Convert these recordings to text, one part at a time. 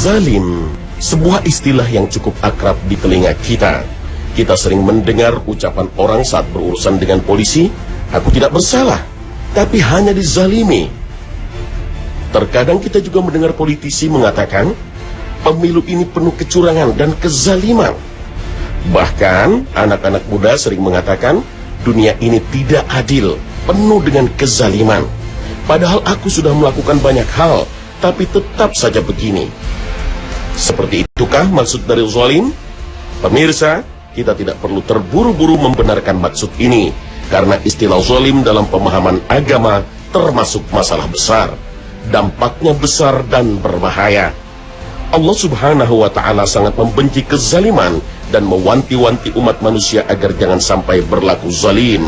Zalim, sebuah istilah yang cukup akrab di telinga kita. Kita sering mendengar ucapan orang saat berurusan dengan polisi, "Aku tidak bersalah, tapi hanya dizalimi." Terkadang kita juga mendengar politisi mengatakan, "Pemilu ini penuh kecurangan dan kezaliman." Bahkan, anak-anak muda sering mengatakan, "Dunia ini tidak adil, penuh dengan kezaliman. Padahal aku sudah melakukan banyak hal, tapi tetap saja begini." Seperti itukah maksud dari zalim? Pemirsa, kita tidak perlu terburu-buru membenarkan maksud ini, karena istilah zalim dalam pemahaman agama termasuk masalah besar. Dampaknya besar dan berbahaya. Allah Subhanahu wa Ta'ala sangat membenci kezaliman dan mewanti-wanti umat manusia agar jangan sampai berlaku zalim.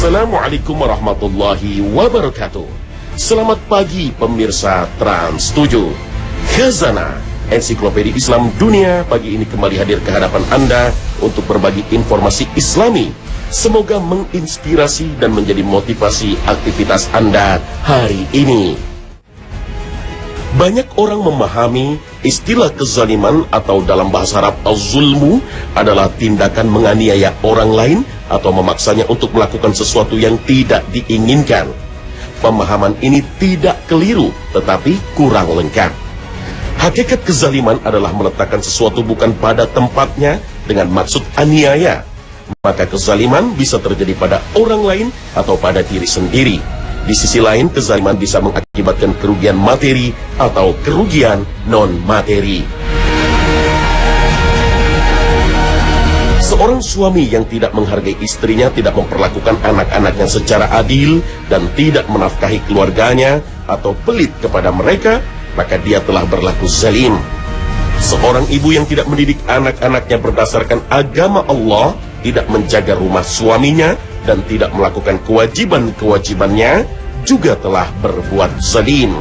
Assalamualaikum warahmatullahi wabarakatuh. Selamat pagi pemirsa Trans 7. Khazanah Ensiklopedia Islam Dunia pagi ini kembali hadir ke hadapan Anda untuk berbagi informasi Islami. Semoga menginspirasi dan menjadi motivasi aktivitas Anda hari ini. Banyak orang memahami istilah kezaliman atau dalam bahasa Arab az-zulmu adalah tindakan menganiaya orang lain atau memaksanya untuk melakukan sesuatu yang tidak diinginkan. Pemahaman ini tidak keliru, tetapi kurang lengkap. Hakikat kezaliman adalah meletakkan sesuatu bukan pada tempatnya dengan maksud aniaya. Maka kezaliman bisa terjadi pada orang lain atau pada diri sendiri. Di sisi lain, kezaliman bisa mengakibatkan kerugian materi atau kerugian non-materi. Seorang suami yang tidak menghargai istrinya, tidak memperlakukan anak-anaknya secara adil, dan tidak menafkahi keluarganya atau pelit kepada mereka, maka dia telah berlaku zalim. Seorang ibu yang tidak mendidik anak-anaknya berdasarkan agama Allah, tidak menjaga rumah suaminya, dan tidak melakukan kewajiban-kewajibannya, juga telah berbuat zalim.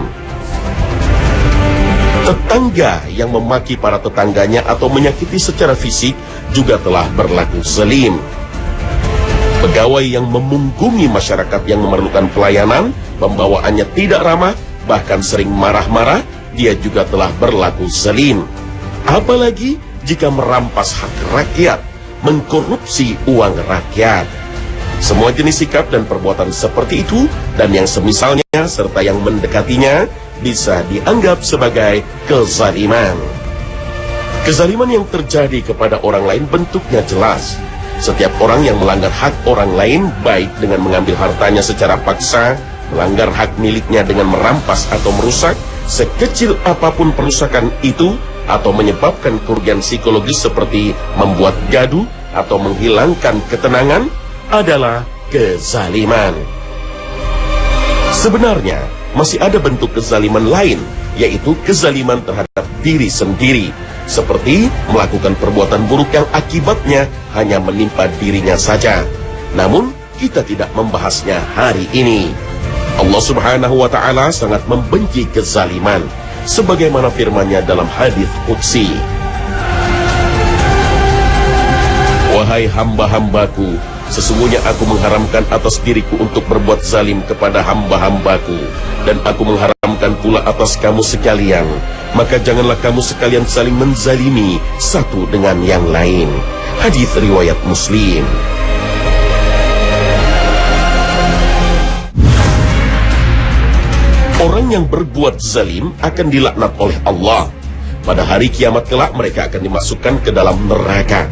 Tetangga yang memaki para tetangganya atau menyakiti secara fisik juga telah berlaku zalim. Pegawai yang memunggungi masyarakat yang memerlukan pelayanan, pembawaannya tidak ramah, bahkan sering marah-marah, dia juga telah berlaku zalim. Apalagi jika merampas hak rakyat, mengkorupsi uang rakyat. Semua jenis sikap dan perbuatan seperti itu dan yang semisalnya serta yang mendekatinya bisa dianggap sebagai kezaliman. Kezaliman yang terjadi kepada orang lain bentuknya jelas. Setiap orang yang melanggar hak orang lain, baik dengan mengambil hartanya secara paksa, melanggar hak miliknya dengan merampas atau merusak, sekecil apapun perusakan itu, atau menyebabkan kerugian psikologis seperti membuat gaduh atau menghilangkan ketenangan, adalah kezaliman. Sebenarnya, masih ada bentuk kezaliman lain, yaitu kezaliman terhadap diri sendiri, seperti melakukan perbuatan buruk yang akibatnya hanya menimpa dirinya saja. Namun, kita tidak membahasnya hari ini. Allah Subhanahu wa Ta'ala sangat membenci kezaliman, sebagaimana firman-Nya dalam hadis qudsi, "Wahai hamba-hambaku, sesungguhnya aku mengharamkan atas diriku untuk berbuat zalim kepada hamba-hambaku, dan aku mengharamkan pula atas kamu sekalian. Maka janganlah kamu sekalian saling menzalimi satu dengan yang lain." Hadis riwayat Muslim. Orang yang berbuat zalim akan dilaknat oleh Allah. Pada hari kiamat kelak mereka akan dimasukkan ke dalam neraka.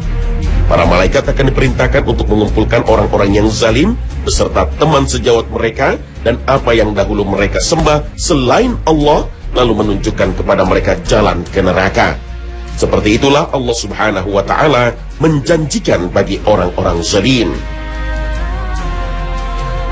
Para malaikat akan diperintahkan untuk mengumpulkan orang-orang yang zalim beserta teman sejawat mereka dan apa yang dahulu mereka sembah selain Allah, lalu menunjukkan kepada mereka jalan ke neraka. Seperti itulah Allah Subhanahu wa Ta'ala menjanjikan bagi orang-orang zalim.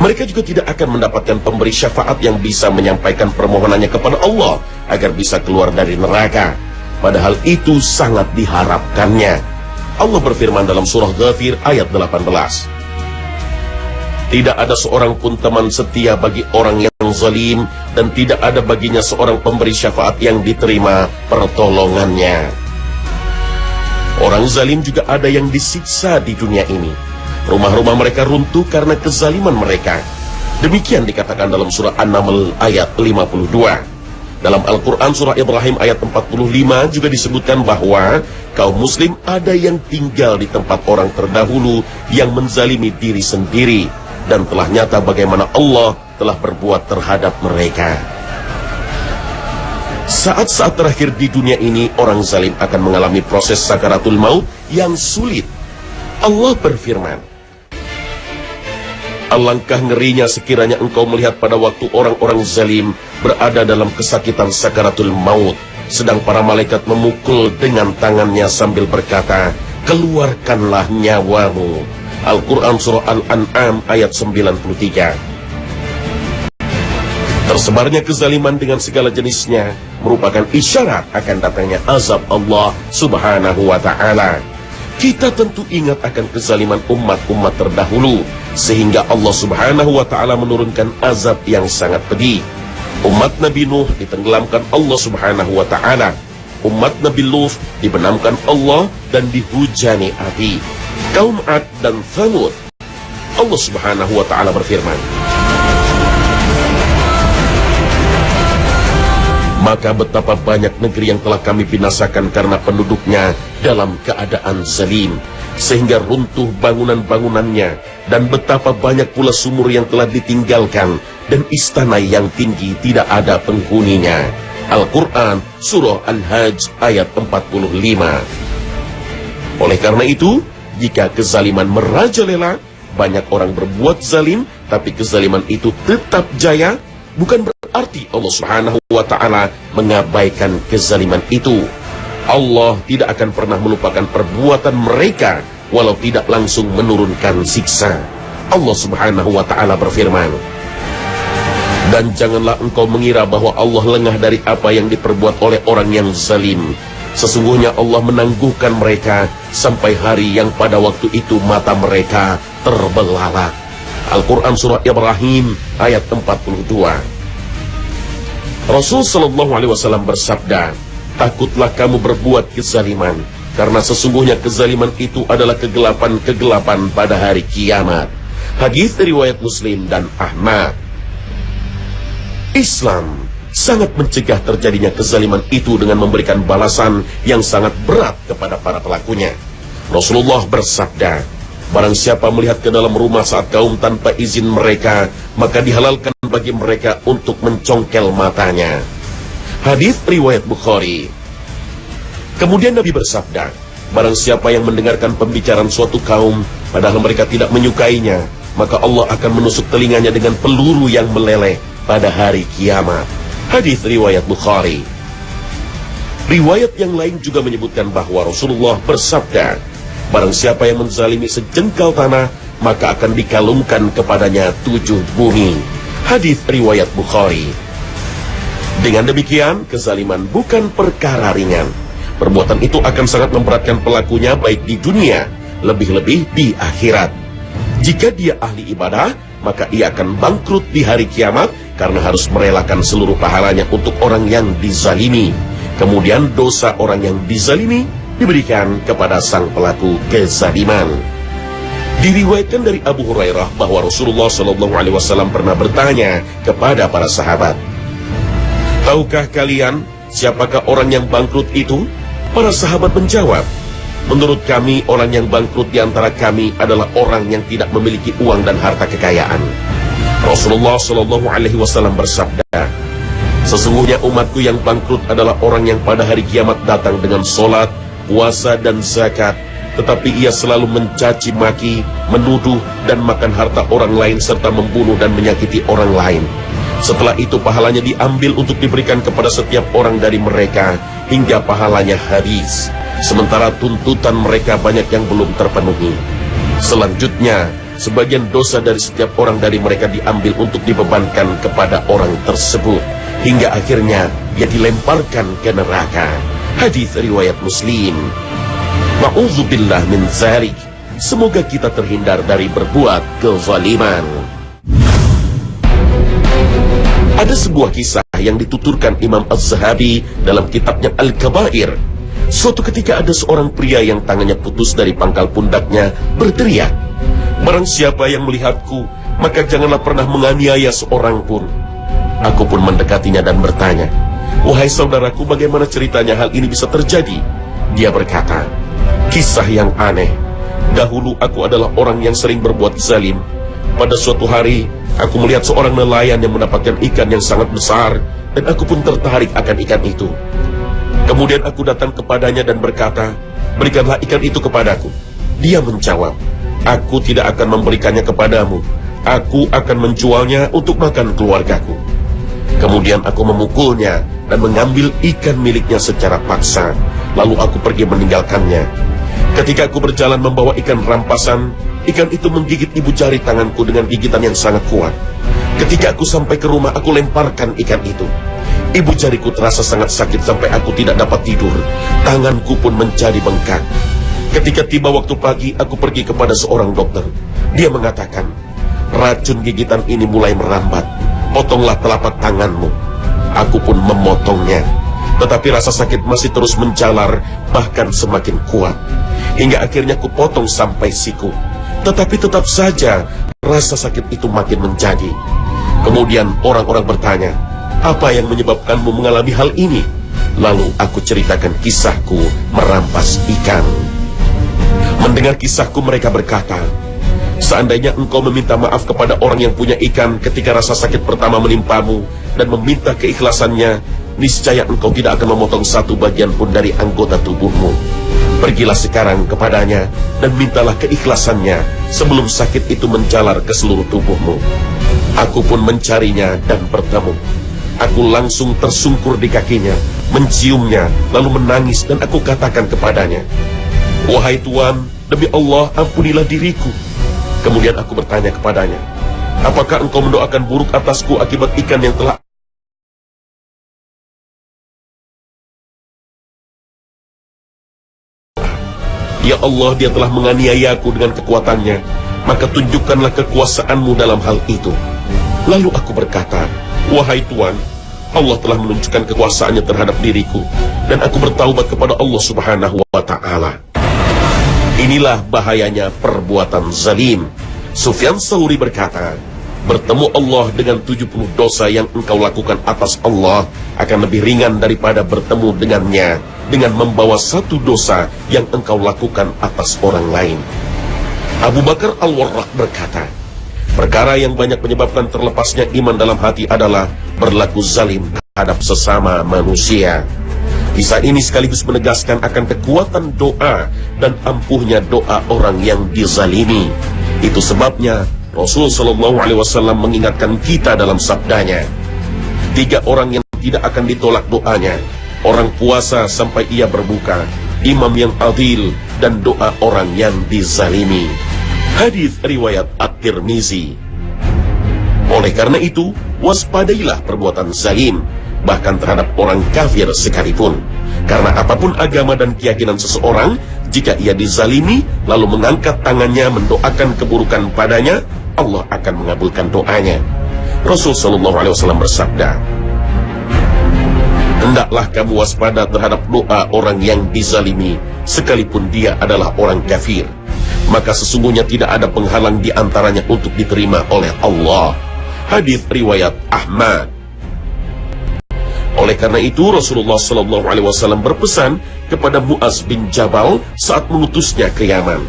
Mereka juga tidak akan mendapatkan pemberi syafaat yang bisa menyampaikan permohonannya kepada Allah agar bisa keluar dari neraka. Padahal itu sangat diharapkannya. Allah berfirman dalam surah Ghafir ayat 18, Tidak ada seorang pun teman setia bagi orang yang zalim, dan tidak ada baginya seorang pemberi syafaat yang diterima pertolongannya. Orang zalim juga ada yang disiksa di dunia ini. Rumah-rumah mereka runtuh karena kezaliman mereka. Demikian dikatakan dalam surah An-Naml ayat 52. Dalam Al-Quran surah Ibrahim ayat 45 juga disebutkan bahwa kaum muslim ada yang tinggal di tempat orang terdahulu yang menzalimi diri sendiri. Dan telah nyata bagaimana Allah telah berbuat terhadap mereka. Saat-saat terakhir di dunia ini, orang zalim akan mengalami proses sakaratul maut yang sulit. Allah berfirman, alangkah ngerinya sekiranya engkau melihat pada waktu orang-orang zalim berada dalam kesakitan sakaratul maut, sedang para malaikat memukul dengan tangannya sambil berkata, keluarkanlah nyawamu. Al-Quran surah Al-An'am ayat 93. Tersebarnya kezaliman dengan segala jenisnya merupakan isyarat akan datangnya azab Allah subhanahu wa ta'ala. Kita tentu ingat akan kezaliman umat-umat terdahulu, sehingga Allah subhanahu wa ta'ala menurunkan azab yang sangat pedih. Umat Nabi Nuh ditenggelamkan Allah subhanahu wa ta'ala. Umat Nabi Lut dibenamkan Allah dan dihujani api. Kaum Ad dan Thamud, Allah subhanahu wa ta'ala berfirman, maka betapa banyak negeri yang telah kami binasakan karena penduduknya dalam keadaan zalim, sehingga runtuh bangunan-bangunannya, dan betapa banyak pula sumur yang telah ditinggalkan, dan istana yang tinggi tidak ada penghuninya. Al-Quran surah Al-Hajj ayat 45. Oleh karena itu, jika kezaliman merajalela, banyak orang berbuat zalim, tapi kezaliman itu tetap jaya, bukan berarti Allah subhanahu wa ta'ala mengabaikan kezaliman itu. Allah tidak akan pernah melupakan perbuatan mereka, walau tidak langsung menurunkan siksa. Allah subhanahu wa ta'ala berfirman, dan janganlah engkau mengira bahwa Allah lengah dari apa yang diperbuat oleh orang yang zalim. Sesungguhnya Allah menangguhkan mereka sampai hari yang pada waktu itu mata mereka terbelalak. Al-Quran surah Ibrahim ayat 42. Rasul sallallahu alaihi wasallam bersabda, takutlah kamu berbuat kezaliman, karena sesungguhnya kezaliman itu adalah kegelapan-kegelapan pada hari kiamat. Hadis riwayat Muslim dan Ahmad. Islam sangat mencegah terjadinya kezaliman itu dengan memberikan balasan yang sangat berat kepada para pelakunya. Rasulullah bersabda, barang siapa melihat ke dalam rumah saat kaum tanpa izin mereka, maka dihalalkan bagi mereka untuk mencongkel matanya. Hadis riwayat Bukhari. Kemudian Nabi bersabda, barang siapa yang mendengarkan pembicaraan suatu kaum padahal mereka tidak menyukainya, maka Allah akan menusuk telinganya dengan peluru yang meleleh pada hari kiamat. Hadis riwayat Bukhari. Riwayat yang lain juga menyebutkan bahwa Rasulullah bersabda, barang siapa yang menzalimi sejengkal tanah, maka akan dikalungkan kepadanya 7 bumi. Hadis riwayat Bukhari. Dengan demikian, kezaliman bukan perkara ringan. Perbuatan itu akan sangat memberatkan pelakunya baik di dunia, lebih-lebih di akhirat. Jika dia ahli ibadah, maka ia akan bangkrut di hari kiamat karena harus merelakan seluruh pahalanya untuk orang yang dizalimi. Kemudian dosa orang yang dizalimi diberikan kepada sang pelaku kezaliman. Diriwayatkan dari Abu Hurairah bahwa Rasulullah SAW pernah bertanya kepada para sahabat, tahukah kalian siapakah orang yang bangkrut itu? Para sahabat menjawab, menurut kami orang yang bangkrut di antara kami adalah orang yang tidak memiliki uang dan harta kekayaan. Rasulullah SAW bersabda, sesungguhnya umatku yang bangkrut adalah orang yang pada hari kiamat datang dengan sholat, puasa dan zakat, tetapi ia selalu mencaci maki, menuduh dan makan harta orang lain serta membunuh dan menyakiti orang lain. Setelah itu pahalanya diambil untuk diberikan kepada setiap orang dari mereka hingga pahalanya habis, sementara tuntutan mereka banyak yang belum terpenuhi. Selanjutnya, sebagian dosa dari setiap orang dari mereka diambil untuk dibebankan kepada orang tersebut, hingga akhirnya ia dilemparkan ke neraka. Hadis riwayat Muslim. Na'udzubillah min dzalik. Semoga kita terhindar dari berbuat kezaliman. Ada sebuah kisah yang dituturkan Imam Az-Zahabi dalam kitabnya Al-Kabair. Suatu ketika ada seorang pria yang tangannya putus dari pangkal pundaknya berteriak, "Barang siapa yang melihatku, maka janganlah pernah menganiaya seorang pun." Aku pun mendekatinya dan bertanya, "Wahai saudaraku, bagaimana ceritanya hal ini bisa terjadi?" Dia berkata, "Kisah yang aneh. Dahulu aku adalah orang yang sering berbuat zalim. Pada suatu hari, aku melihat seorang nelayan yang mendapatkan ikan yang sangat besar, dan aku pun tertarik akan ikan itu. Kemudian aku datang kepadanya dan berkata, 'Berikanlah ikan itu kepadaku.' Dia menjawab, 'Aku tidak akan memberikannya kepadamu. Aku akan menjualnya untuk makan keluargaku.' Kemudian aku memukulnya dan mengambil ikan miliknya secara paksa. Lalu aku pergi meninggalkannya. Ketika aku berjalan membawa ikan rampasan, ikan itu menggigit ibu jari tanganku dengan gigitan yang sangat kuat. Ketika aku sampai ke rumah, aku lemparkan ikan itu. Ibu jariku terasa sangat sakit sampai aku tidak dapat tidur. Tanganku pun menjadi bengkak. Ketika tiba waktu pagi, aku pergi kepada seorang dokter. Dia mengatakan, 'Racun gigitan ini mulai merambat. Potonglah telapak tanganmu.' Aku pun memotongnya. Tetapi rasa sakit masih terus menjalar, bahkan semakin kuat. Hingga akhirnya ku potong sampai siku. Tetapi tetap saja rasa sakit itu makin menjadi. Kemudian orang-orang bertanya, 'Apa yang menyebabkanmu mengalami hal ini?' Lalu aku ceritakan kisahku merampas ikan. Mendengar kisahku, mereka berkata, 'Seandainya engkau meminta maaf kepada orang yang punya ikan ketika rasa sakit pertama menimpamu dan meminta keikhlasannya, niscaya engkau tidak akan memotong satu bagian pun dari anggota tubuhmu. Pergilah sekarang kepadanya dan mintalah keikhlasannya sebelum sakit itu menjalar ke seluruh tubuhmu.' Aku pun mencarinya dan bertemu. Aku langsung tersungkur di kakinya, menciumnya, lalu menangis, dan aku katakan kepadanya, 'Wahai Tuan, demi Allah ampunilah diriku.' Kemudian aku bertanya kepadanya, 'Apakah engkau mendoakan buruk atasku akibat ikan yang telah Ya Allah, dia telah menganiayaku dengan kekuatannya, maka tunjukkanlah kekuasaanmu dalam hal itu.' Lalu aku berkata, 'Wahai Tuan, Allah telah menunjukkan kekuasaannya terhadap diriku, dan aku bertaubat kepada Allah Subhanahu wa Ta'ala.' Inilah bahayanya perbuatan zalim. Sufyan Tsauri berkata, bertemu Allah dengan 70 dosa yang engkau lakukan atas Allah akan lebih ringan daripada bertemu dengannya dengan membawa satu dosa yang engkau lakukan atas orang lain. Abu Bakar Al-Warraq berkata, perkara yang banyak menyebabkan terlepasnya iman dalam hati adalah berlaku zalim terhadap sesama manusia. Kisah ini sekaligus menegaskan akan kekuatan doa dan ampuhnya doa orang yang dizalimi. Itu sebabnya Rasul Shallallahu Alaihi Wasallam mengingatkan kita dalam sabdanya, 3 orang yang tidak akan ditolak doanya: orang puasa sampai ia berbuka, imam yang adil, dan doa orang yang dizalimi. Hadis riwayat At-Tirmizi. Oleh karena itu, waspadailah perbuatan zalim, bahkan terhadap orang kafir sekalipun. Karena apapun agama dan keyakinan seseorang, jika ia dizalimi lalu mengangkat tangannya mendoakan keburukan padanya, Allah akan mengabulkan doanya. Rasul Shallallahu Alaihi Wasallam bersabda, hendaklah kamu waspada terhadap doa orang yang dizalimi, sekalipun dia adalah orang kafir. Maka sesungguhnya tidak ada penghalang di antaranya untuk diterima oleh Allah. Hadis riwayat Ahmad. Oleh karena itu Rasulullah Shallallahu Alaihi Wasallam berpesan kepada Mu'az bin Jabal saat mengutusnya ke Yaman,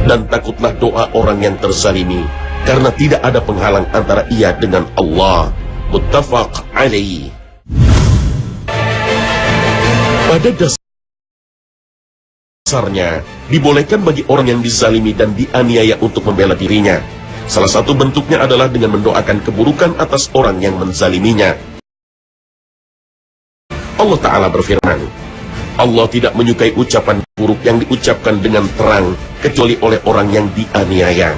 dan takutlah doa orang yang terzalimi, karena tidak ada penghalang antara ia dengan Allah. Muttafaq alaihi. Pada dasarnya dibolehkan bagi orang yang dizalimi dan dianiaya untuk membela dirinya. Salah satu bentuknya adalah dengan mendoakan keburukan atas orang yang menzaliminya. Allah Ta'ala berfirman, Allah tidak menyukai ucapan buruk yang diucapkan dengan terang kecuali oleh orang yang dianiaya.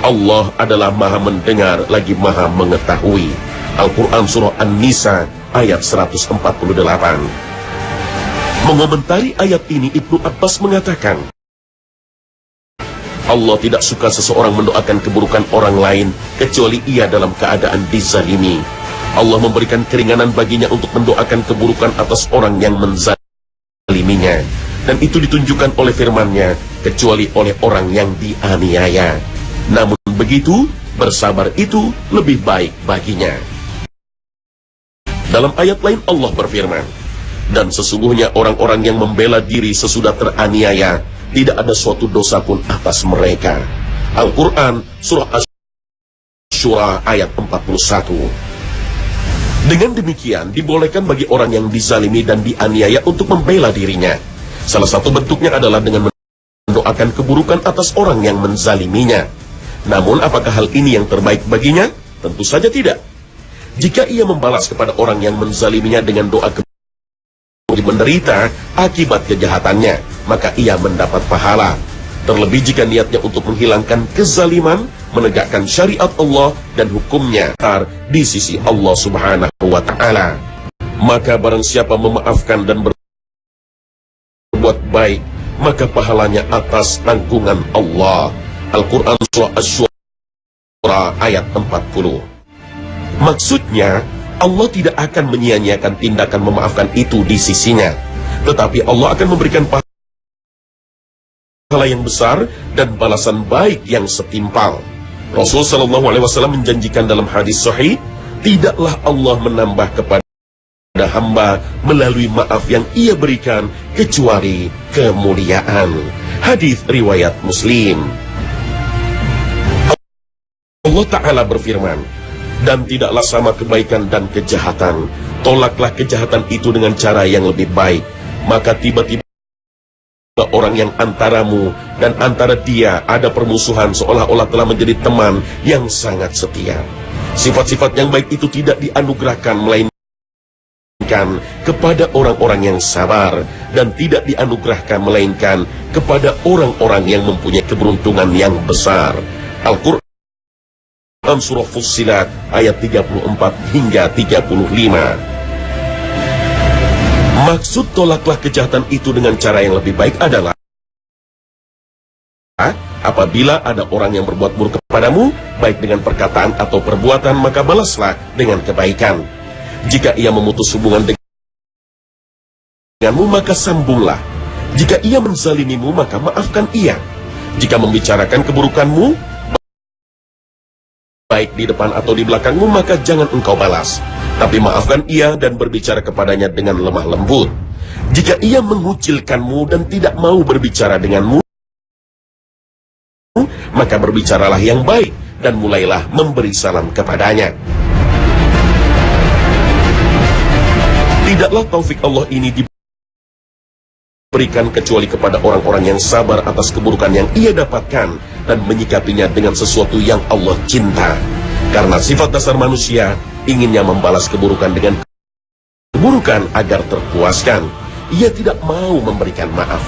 Allah adalah maha mendengar lagi maha mengetahui. Al-Quran Surah An-Nisa ayat 148. Mengomentari ayat ini, Ibnu Abbas mengatakan, Allah tidak suka seseorang mendoakan keburukan orang lain kecuali ia dalam keadaan dizalimi. Allah memberikan keringanan baginya untuk mendoakan keburukan atas orang yang menzaliminya. Dan itu ditunjukkan oleh firman-Nya, kecuali oleh orang yang dianiaya. Namun begitu, bersabar itu lebih baik baginya. Dalam ayat lain Allah berfirman, dan sesungguhnya orang-orang yang membela diri sesudah teraniaya, tidak ada suatu dosa pun atas mereka. Al-Quran, Surah Asy-Syura ayat 41. Dengan demikian, dibolehkan bagi orang yang dizalimi dan dianiaya untuk membela dirinya. Salah satu bentuknya adalah dengan mendoakan keburukan atas orang yang menzaliminya. Namun, apakah hal ini yang terbaik baginya? Tentu saja tidak. Jika ia membalas kepada orang yang menzaliminya dengan doa menderita akibat kejahatannya, maka ia mendapat pahala. Terlebih jika niatnya untuk menghilangkan kezaliman, menegakkan syariat Allah dan hukumnya di sisi Allah Subhanahu wa Ta'ala. Maka barang siapa memaafkan dan berbuat baik, maka pahalanya atas tanggungan Allah. Al-Quran Surah Asy-Syura ayat 40. Maksudnya, Allah tidak akan menyia-nyiakan tindakan memaafkan itu di sisinya, tetapi Allah akan memberikan pahala yang besar dan balasan baik yang setimpal. Rasul sallallahu alaihi wasallam menjanjikan dalam hadis sahih, tidaklah Allah menambah kepada hamba melalui maaf yang ia berikan kecuali kemuliaan. Hadis riwayat Muslim. Allah Ta'ala berfirman, dan tidaklah sama kebaikan dan kejahatan. Tolaklah kejahatan itu dengan cara yang lebih baik. Maka tiba-tiba orang yang antaramu dan antara dia ada permusuhan, seolah-olah telah menjadi teman yang sangat setia. Sifat-sifat yang baik itu tidak dianugerahkan melainkan kepada orang-orang yang sabar, dan tidak dianugerahkan melainkan kepada orang-orang yang mempunyai keberuntungan yang besar. Al-Quran Surah Fussilat ayat 34 hingga 35. Maksud tolaklah kejahatan itu dengan cara yang lebih baik adalah apabila ada orang yang berbuat buruk kepadamu, baik dengan perkataan atau perbuatan, maka balaslah dengan kebaikan. Jika ia memutus hubungan denganmu, maka sambunglah. Jika ia menzalimimu, maka maafkan ia. Jika membicarakan keburukanmu, baik di depan atau di belakangmu, maka jangan engkau balas, tapi maafkan ia dan berbicara kepadanya dengan lemah lembut. Jika ia mengucilkanmu dan tidak mau berbicara denganmu, maka berbicaralah yang baik dan mulailah memberi salam kepadanya. Tidaklah taufik Allah ini diberikan kecuali kepada orang-orang yang sabar atas keburukan yang ia dapatkan dan menyikapinya dengan sesuatu yang Allah cinta. Karena sifat dasar manusia inginnya membalas keburukan dengan keburukan agar terpuaskan. Ia tidak mau memberikan maaf.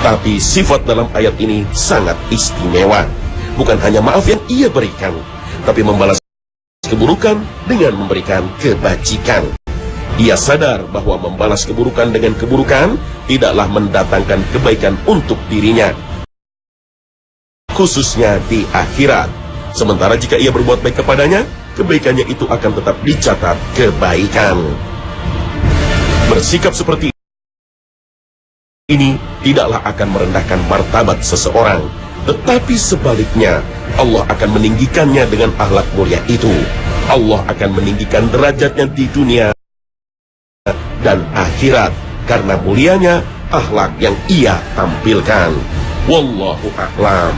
Tapi sifat dalam ayat ini sangat istimewa. Bukan hanya maaf yang ia berikan, tapi membalas keburukan dengan memberikan kebajikan. Ia sadar bahwa membalas keburukan dengan keburukan tidaklah mendatangkan kebaikan untuk dirinya, khususnya di akhirat. Sementara jika ia berbuat baik kepadanya, kebaikannya itu akan tetap dicatat kebaikan. Bersikap seperti ini tidaklah akan merendahkan martabat seseorang, tetapi sebaliknya, Allah akan meninggikannya dengan akhlak mulia itu. Allah akan meninggikan derajatnya di dunia dan akhirat karena mulianya akhlak yang ia tampilkan. Wallahu a'lam.